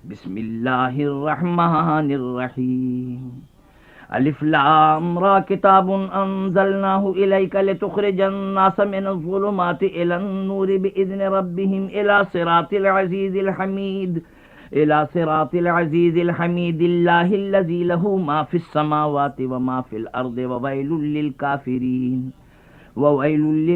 बिस्मिल्लाहिर्रहमानिर्रहीम। अलिफ लाम रा किताबुन अंज़लनाहु इलैका लितुख़रिजन नास मिनज़्ज़ुलुमाति इलन नूरि बिइज़्नि रब्बिहिम इला सिरातिल अज़ीज़िल हमीद अल्लाहिल्लज़ी लहू मा फ़िस समावाति व मा फ़िल अर्दि ववैलुल लिल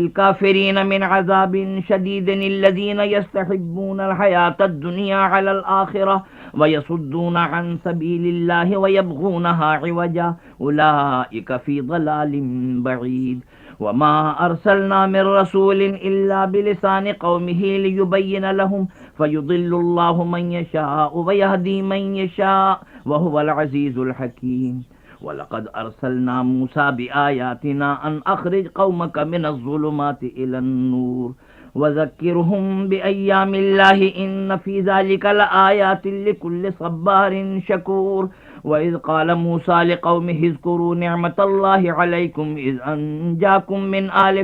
काफ़िरीन मिन अज़ाबिन शदीदिन अल्लज़ीन यस्तहिब्बूनल हयातद दुनिया अलल आखिरह व यसुद्दून अन सबीलिल्लाहि व यबगूनहा इवजा उलाइका फ़ी ज़लालिम बईद। वमा अरसलना मिर रसूलिन इल्ला बिलिसानि क़ौमिही लियुबय्यिन लहुम फ़युज़िल्लुल्लाहु मन यशाअ व यहदी मन यशाअ व हुवल अज़ीज़ुल हकीम। वलक़द अरसलना मूसा बिआयातिना अन अख़रिज क़ौमक मिनज़्ज़ुलुमाति इलन-नूर वज़क्किरहुम बिअय्यामिल्लाहि इन्न फ़ी ज़ालिका लआयातिन लिकुल्लि सब्बारिन शकूर। वइज़ क़ाल मूसा लिक़ौमिहि उज़्कुरू निअमतल्लाहि अलैकुम इज़ अंजाकुम मिन आलि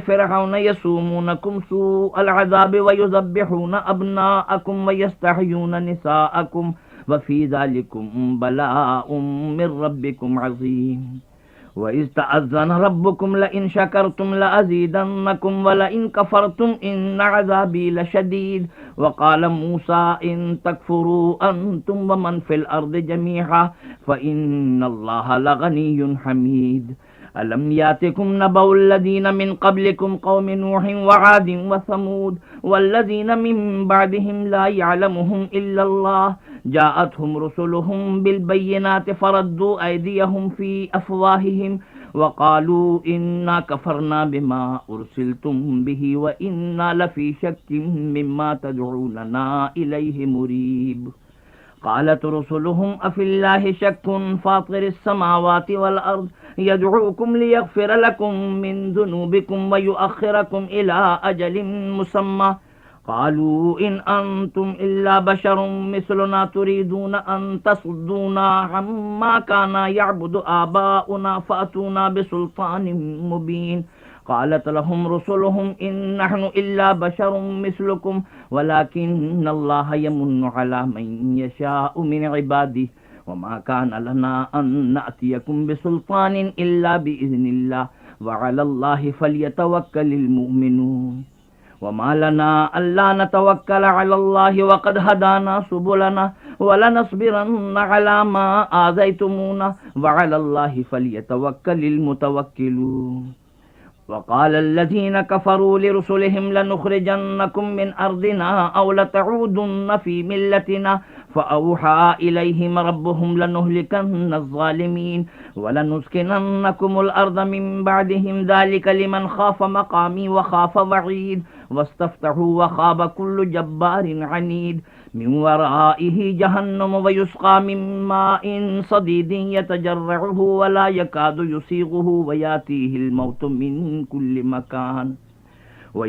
फ़िरऔन यसूमूनकुम सूअल अज़ाबि व युज़ब्बिहून अब्नाअकुम व यस्तहयून निसाअकुम व फ़ी ज़ालिकुम बलाउम मिर रब्बिकुम अज़ीम। वइज़ तअज़्ज़न रब्बुकुम लइन शकरतुम लअज़ीदन्नकुम व लइन कफ़रतुम इन्न अज़ाबी लशदीद। वक़ाल मूसा इन तकफ़ुरू अंतुम व मन फ़िल अर्दि जमीअन फ़इन्नल्लाहा लग़निय्युन हमीद। अलम यातिकुम नबउल्लज़ीन मिन क़ब्लिकुम क़ौमि नूह व आद व समूद वल्लज़ीन मिन बअदिहिम ला यअलमुहुम इल्लल्लाह जाअतहुम रुसुलुहुम बिलबय्यिनाति फ़रद्दू अयदियहुम फ़ी अफ़वाहिहिम वक़ालू इन्ना कफ़रना बिमा उरसिलतुम बिही व इन्ना लफ़ी शक्किम मिम्मा तदऊनना इलैहि मुरीब। क़ालत रुसुलुहुम अफ़िल्लाहि शक्कुन फ़ातिरिस समावाति वल अर्ज़ यदऊकुम लियग़फ़िर लकुम मिन ज़ुनूबिकुम व युअख़्ख़िरकुम इला अजलिन मुसम्मा क़ालू इन अंतुम इल्ला बशरुम मिस्लुना तुरीदून अन तसुद्दूना अम्मा काना यअबुदु आबाउना फ़अतूना बिसुल्तानिन मुबीन। क़ालत लहुम रुसुलुहुम इन नहनु इल्ला बशरुम मिस्लुकुम वलाकिन्नल्लाह यमुन्नु अला मन यशाअ मिन इबादिही वमा कान लना अन नअतियकुम बिसुल्तानिन इल्ला बिइज़्निल्लाह व अलल्लाहि फ़ल्यतवक्कलिल मुमिनून। वमा लना अल्ला नतवक्कल अलल्लाहि वक़द हदाना सुबुलना वलनस्बिरन्ना अला मा आज़यतुमूना व अलल्लाहि फ़ल्यतवक्कलिल मुतवक्किलून। वक़ाल अल्लज़ीन कफ़रू लिरुसुलिहिम लनुख़रिजन्नकुम मिन अर्दिना औ लतऊदुन्न फ़ी मिल्लतिना फ़अौहा इलैहिम रब्बुहुम लनुहलिकन्न अज़्ज़ालिमीन वलनुस्किनन्नकुमुल अर्द मिन बअदिहिम ज़ालिका लिमन ख़ाफ़ मक़ामी व ख़ाफ़ वईद वस्तफ़्तहू व ख़ाब कुल्लु जब्बारिन अनीद मिन वराइहि जहन्नम व युस्क़ा मिन माइन सदीदिन यतजर्रउहु व ला यकादु युसीग़ुहु व यातीहिल मौतु मिन कुल्लि मकान व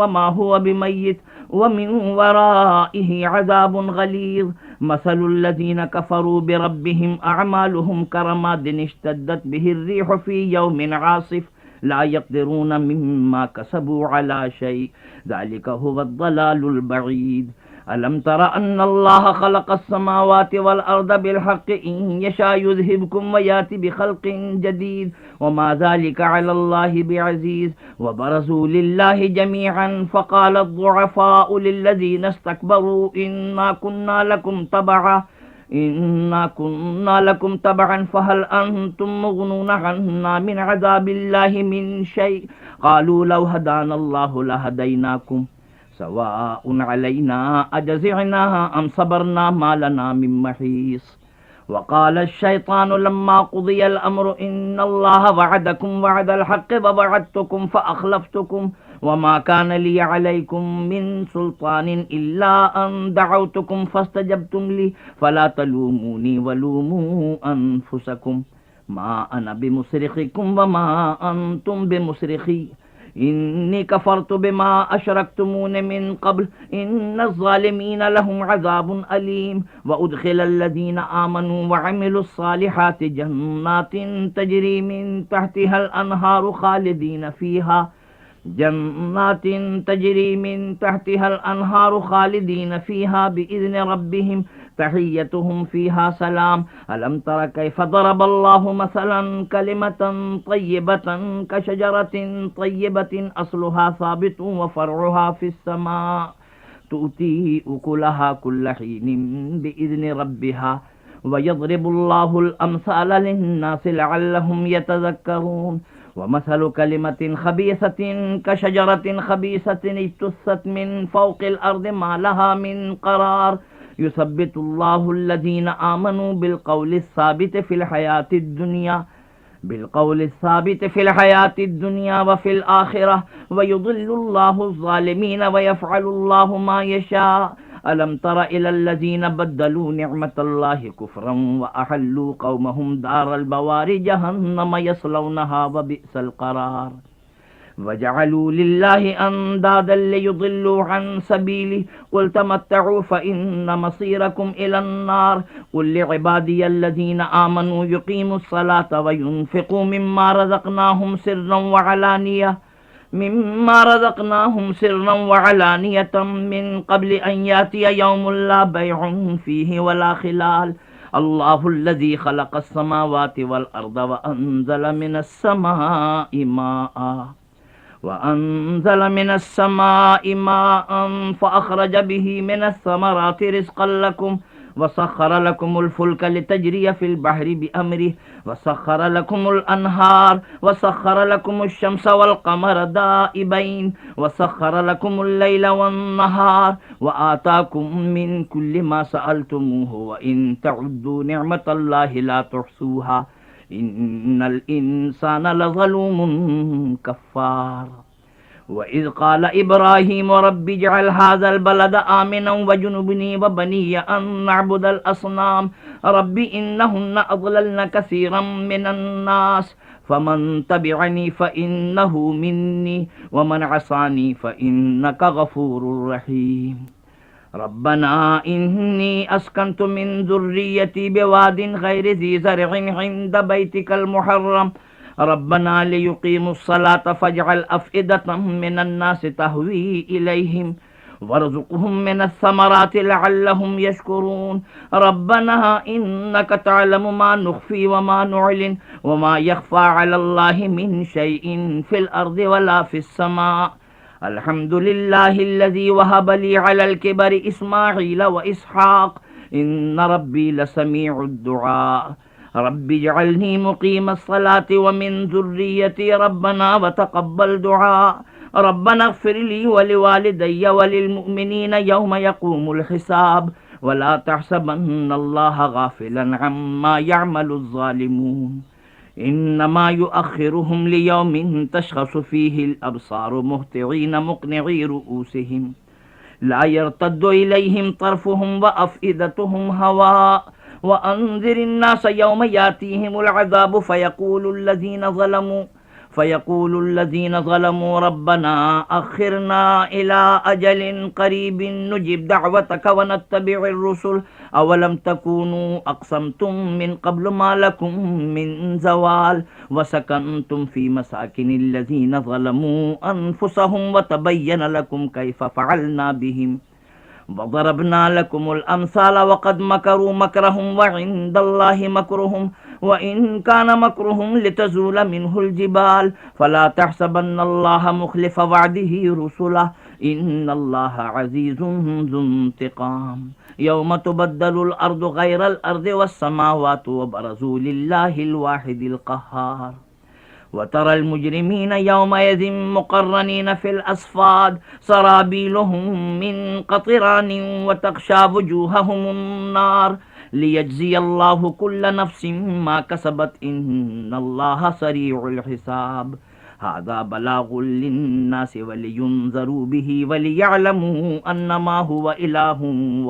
मा हुवा बिमय्यित व मिन वराइहि अज़ाबुन गलीज़। मसलुल लज़ीना कफ़रू बिरब्बिहिम अअमालुहुम करमादिन इश्तद्दत बिहिर्रीहु फ़ी यौमिन आसिफ़ ला यक़दिरून मिम्मा कसबू अला शै ज़ालिका हुवद्दलालुल बईद। अलम तरा अन्नल्लाह ख़लक़स समावाति वल अर्द बिल हक़्क़ि इन यशा युज़हिबकुम व याति बिख़ल्क़िन जदीद वमा ज़ालिका अलल्लाहि बिअज़ीज़। व बरज़ू लिल्लाहि जमीअन फ़क़ाल अज़्ज़ुअफ़ाउ लिल्लज़ीना इस्तकबरू इन्ना कुन्ना लकुम तबअन फ़हल अंतुम मुग़्नून अन्ना मिन अज़ाबिल्लाहि मिन शै क़ालू लौ हदानल्लाहु लहदैनाकुम सवाउन अलैना अजज़िअना अम सबरना मा लना मिन महीस। वक़ाल अश-शैतानु लम्मा क़ुदियल अम्रु इन्नल्लाह वअदकुम वअदल हक़्क़ि व वअदतुकुम फ़अख़लफ़्तुकुम वमा कान ली अलैकुम मिन सुल्तानिन इल्ला अन दअउतुकुम फ़स्तजबतुम ली फ़ला तलूमूनी वलूमू अनफुसकुम मा अना बिमुस्रिख़िकुम वमा अंतुम बिमुस्रिख़ी इन्नी कफ़रतु बिमा अशरक्तुमून मिन क़ब्ल इन्नज़्ज़ालिमीन लहुम अज़ाबुन अलीम। व उद्ख़िलल्लज़ीना आमनू व जन्नातिन तजरी मिन तहतिहल अनहारु खालिदीन फीहा बिइज़्नि रब्बिहिम तहिय्यतुहुम फीहा सलाम। अलम तरा कैफ़ दरबल्लाहु मसलन कलिमतन तय्यबतन कशजरतिन तय्यबतिन अस्लुहा साबितुन व फ़रउहा फ़िस्समा तुती उकुलहा कुल्ल हीनिन बिइज़्नि रब्बिहा वयज़रिबुल्लाहुल अमसाल लिन्नासि लअल्लहुम यतज़क्करून। वमसलु कलिमतिन खबीसतिन कशजरतिन खबीसतिन इज्तुस्सत मिन फ़ौक़िल अर्दि मा लहा मिन क़रार युसब्बितुल्लाहुल्लज़ीना आमनू बिलक़ौलिस्साबिति फ़िल हयातिद दुनिया व फ़िल आख़िरह व युज़िल्लुल्लाहुज़्ज़ालिमीन व यफ़अलुल्लाहु मा यशा। अलम तरा इलल्लज़ीना बद्दलू निअमतल्लाहि कुफ़रन व अहल्लू क़ौमहुम दारल बवारि जहन्नम यस्लौनहा व बि'सल क़रार। वजअलू लिल्लाहि अंदादन लियुदिल्लू अन सबीलिहि क़ुल तमत्तऊ फ़इन्न मसीरकुम इलन्नार। क़ुल लिइबादियल्लज़ीना आमनू युक़ीमुस्सलाता व युन्फ़िक़ू मिम्मा रज़क़नाहुम सिर्रन व अलानियतम मिन क़ब्ल अन यातिया यौमुन ला बैउन फ़ीहि वला ख़िलाल। अल्लाहुल्लज़ी ख़लक़स समावाति वल अर्द वअंज़ल मिनस समाइ माअन फ़अख़रज बिही मिनस समराति रिज़क़न लकुम वसख़्ख़र लकुमुल फ़ुल्क लितजरिय फ़िल बहरि बिअम्रिहि वसख़्ख़र लकुमुल अनहार वसख़्ख़र लकुमुश शम्स वल क़मर दाइबैन वसख़्ख़र लकुमुल लैला वन नहार वआताकुम मिन कुल्लि मा सअलतुमूहु व इन तउद्दू निअमतल्लाहि ला तुहसूहा इन्नल इंसाना लज़लूमुन कफ़्फ़ार। वइज़ क़ाल इब्राहीम रब्बि इजअल हाज़ल बलद आमिनन वजुनुब्नी व बनिय अन नअबुदल असनाम रब्बि इन्नहुन्ना अज़लल्न कसीरन मिनन नास फमन तबिअनी फ़इन्नहु मिन्नी वमन असानी फ़इन्नका गफ़ूरुर रहीम। रब्बना इन्नी अस्कन्तु मिन ज़ुर्रिय्यती बिवादिन गैरि ज़ी ज़रअइन इंद बैतिकल मुहर्रम रब्बना लियुक़ीमुस्सलाता फ़जअल अफ़इदतम मिनन नासि तहवी इलैहिम वरज़ुक़हुम मिनस समराति लअल्लहुम यशकुरून। रब्बना इन्नका तअलमु मा नुख़फ़ी व मा नुअलिन व मा यख़फ़ा अलल्लाहि मिन शैइन फ़िल अर्दि वला फ़िस समा। अल्हम्दुलिल्लाहिल्लज़ी वहब ली अलल किबरि इस्माईल व इसहाक़ इन्न रब्बी लसमीउद दुआ। रब्बि इजअलनी मुक़ीमस्सलाति व मिन ज़ुर्रिय्यती रब्बना व तक़ब्बल दुआ। रब्बना इग़फ़िर ली व लिवालिदैय व लिलमुअ्मिनीन यौम यक़ूमुल हिसाब वला तहसबन्नल्लाहा गाफ़िलन अम्मा यअमलुज़्ज़ालिमून इन्नमा युअख़्खिरुहुम लियौमिन तशख़सु फ़ीहिल अब्सारु मुहतिईन मुक़निई रुऊसिहिम ला यर्तद्दु इलैहिम तर्फ़ुहुम व अफ़इदतुहुम हवा। व अंज़िरिन नास यौम यातीहिमुल अज़ाबु फ़यक़ूलुल्लज़ीन ज़लमू रब्बना अख़्खिरना इला अजलिन क़रीबिन नुजिब दअवतक व नत्तबि'ir रुसुल अवलम तकूनू अक़समतुम मिन क़ब्लु मा लकुम मिन ज़वाल व सकनतुम फ़ी मसाकिनिल्लज़ीन ज़लमू अनफ़ुसहुम व तबय्यन लकुम कैफ़ फ़अलना बिहिम वज़रबना लकुमुल अमसाल वक़द मकरू मकरहुम व इंदल्लाहि मकरुहुम व इन कान मकरुहुम लितज़ूल मिन्हुल जिबाल फ़ला तहसबन्नल्लाहा मुख़्लिफ़ वअदिही रुसुलह इन्नल्लाहा अज़ीज़ुन ज़ुन्तिक़ाम। यौम तुबद्दलुल अर्दु ग़ैरल अर्दि वस्समावातु व बरज़ू लिल्लाहिल वाहिदिल क़ह्हार। वतरल मुजरिमीन यौमइज़िन मुक़र्रनीन फ़िल अस्फ़ाद सराबीलुहुम मिन क़तरानिन व तग़शा वुजूहहुमुन नार लियज्ज़ियल्लाहु कुल्ल नफ़्सिन मा कसबत इन्नल्लाहा सरीउल हिसाब। हाज़ा बलागुल लिन्नासि व लियुनज़रू बिही व लियअलमू अन्नमा हुवा इलाहुन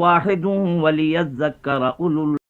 वाहिदुन व लियज़्ज़क्कर उलुल